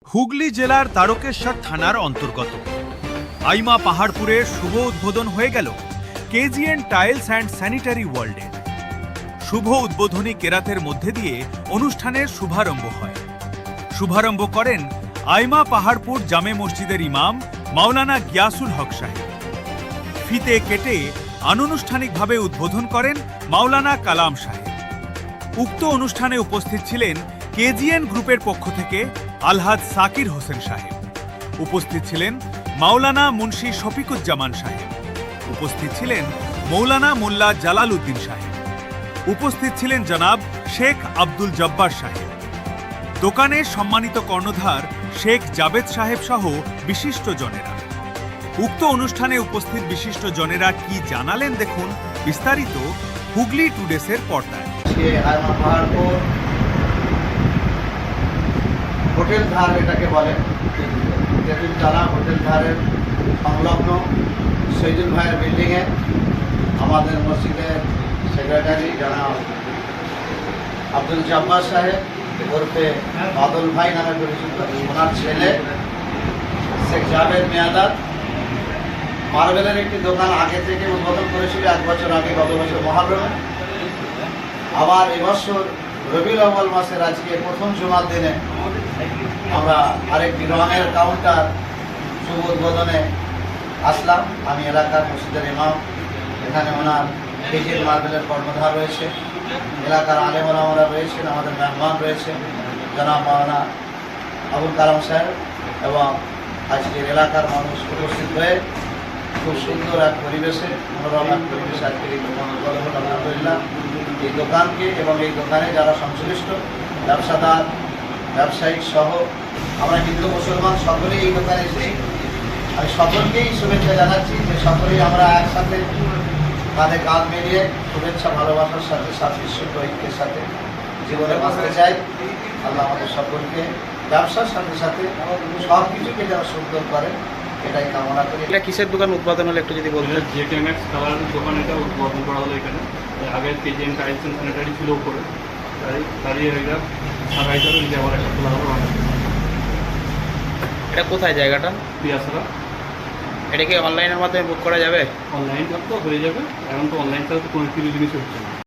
হুগলি জেলার তারকেশ্বর থানার অন্তর্গত আইমা পাহাড়পুরের শুভ উদ্বোধন হয়ে গেল কেজিএন টাইলস অ্যান্ড স্যানিটারি ওয়ার্ল্ডের। শুভ উদ্বোধনী কেরাতের মধ্যে দিয়ে অনুষ্ঠানের শুভারম্ভ হয়। শুভারম্ভ করেন আইমা পাহাড়পুর জামে মসজিদের ইমাম মাওলানা গিয়াসুল হক সাহেব। ফিতে কেটে আনুষ্ঠানিকভাবে উদ্বোধন করেন মাওলানা কালাম সাহেব। উক্ত অনুষ্ঠানে উপস্থিত ছিলেন কেজিএন গ্রুপের পক্ষ থেকে আলহাজ সাকির হোসেন সাহেব। উপস্থিত ছিলেন মাওলানা মুন্সি শফিকুজ্জামান সাহেব। উপস্থিত ছিলেন মৌলানা মোল্লা জালাল উদ্দিন সাহেব। উপস্থিত ছিলেন জনাব শেখ আব্দুল জব্বার সাহেব। দোকানের সম্মানিত কর্ণধার শেখ জাবেদ সাহেব সহ বিশিষ্ট জনেরা। উক্ত অনুষ্ঠানে উপস্থিত বিশিষ্ট জনেরা কি জানালেন দেখুন বিস্তারিত হুগলি টুডেসের পর্দায়। হোটেল ধার এটাকে বলে, তেঁতুলতলা হোটেল ধারের সংলগ্ন শহীদুল ভাইয়ের বিল্ডিংয়ে আমাদের মসজিদের সেক্রেটারি জনাব আব্দুল জব্বার সাহেব ওরফে বাদল ভাই নামে পরিচিত, ওনার ছেলে শেখ জাভেদ মেয়াদার মার্বেলের একটি দোকান আগে থেকে উদ্বোধন করেছিল 1 বছর আগে, গত বছর মহরমে। আবার এবছর রবিউল আউয়াল মাসের আজকে প্রথম জুমার দিনে আমরা আরেকটি রঙের কাউন্টার শুভ উদ্বোধনে আসলাম। আমি এলাকার মসজিদের ইমাম, এখানে ওনার কেজিএন মার্বেলের কর্ণধার রয়েছে, এলাকার আলেম ওলামারা রয়েছেন, আমাদের মেহমান রয়েছে জনাব মাওলানা আবুল কালাম সাহেব, এবং আজকের এলাকার মানুষ উপস্থিত হয়ে খুব সুন্দর এক পরিবেশে, মনোরম এক পরিবেশে আজকের এই দোকান উদ্বোধন হল। আলহামদুলিল্লাহ, এই দোকানকে এবং এই দোকানে যারা সংশ্লিষ্ট ব্যবসাদার ব্যবসায়িক সহ আমরা হিন্দু মুসলমান সকলেই এই দোকানে এসেছি। আমি সকলকেই শুভেচ্ছা জানাচ্ছি যে সকলেই আমরা একসাথে কাঁধে কাঁধ মিলিয়ে শুভেচ্ছা ভালোবাসার সাথে সাদৃশ্য ঐক্যের সাথে জীবনে বাঁচতে চাই। আল্লাহ আমাদের সকলকে ব্যবসার সাথে সাথে সব কিছুকে যারা সুন্দর করে এটাই কামনা করি। এটা কিসের দোকান উদ্বোধন হলো একটু যদি বলতেন? জেকেম্যাক্স কালারের দোকান এটা উদ্বোধন করা হলো এখানে। আগে কেজিএন টাইলস অ্যান্ড স্যানিটারি ছিল উপরে, তাই এটা সারাই চলে নিজে আবার একটা খোলা হলো। এটা কোথায় জায়গাটা? পিয়াসরা। এটা কি অনলাইনের মাধ্যমে বুক করা যাবে? অনলাইন তো হয়ে যাবে, এখন তো অনলাইন ছাড়া তো কোনো কিছু জিনিস হচ্ছে না।